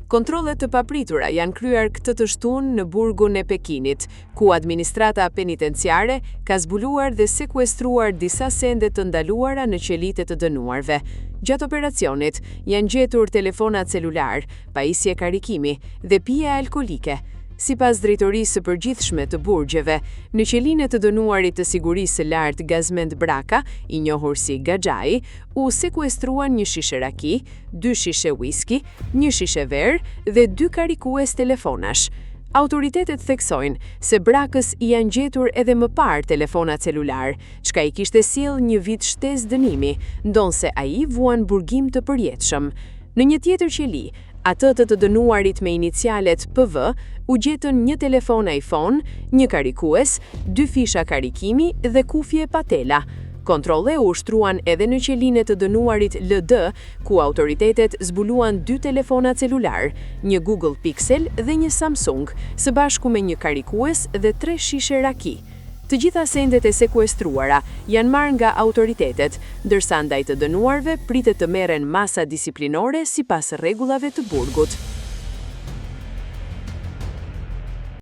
Kontrollet të papritura janë kryer këtë të shtunë në burgun e Pekinit, ku administrata penitenciare ka zbuluar dhe sekuestruar disa sende të ndaluara në qelitë të dënuarve. Gjatë operacionit janë gjetur telefona celular, pajisje karikimi dhe pije alkolike. Sipas drejtorisë së përgjithshme të burgjeve, në qelinë të dënuarit të sigurisë së lartë Gazmend Braka, i njohur si Gaxhai, u sekuestruan një shishe raki, 2 shishe whisky, 1 shishe verë dhe 2 karikues telefonash. Autoritetet theksojnë se Brakës i janë gjetur edhe më parë telefona celular, çka i kishte sjell një vit shtesë dënimi, ndonse ai vuan burgim të përjetshëm. Në një tjetër qeli, atë të dënuarit me inicialet PV, u gjetën një telefon iPhone, një karikues, 2 fisha karikimi dhe kufje patela. Kontrolle u ushtruan edhe në qelinë të dënuarit LD, ku autoritetet zbuluan 2 telefona celular, një Google Pixel dhe një Samsung, së bashku me një karikues dhe 3 shishe raki. Të gjitha sendet e sekuestruara janë marrë nga autoritetet, ndërsa ndaj të dënuarve pritet të merren masa disiplinore sipas rregullave të burgut.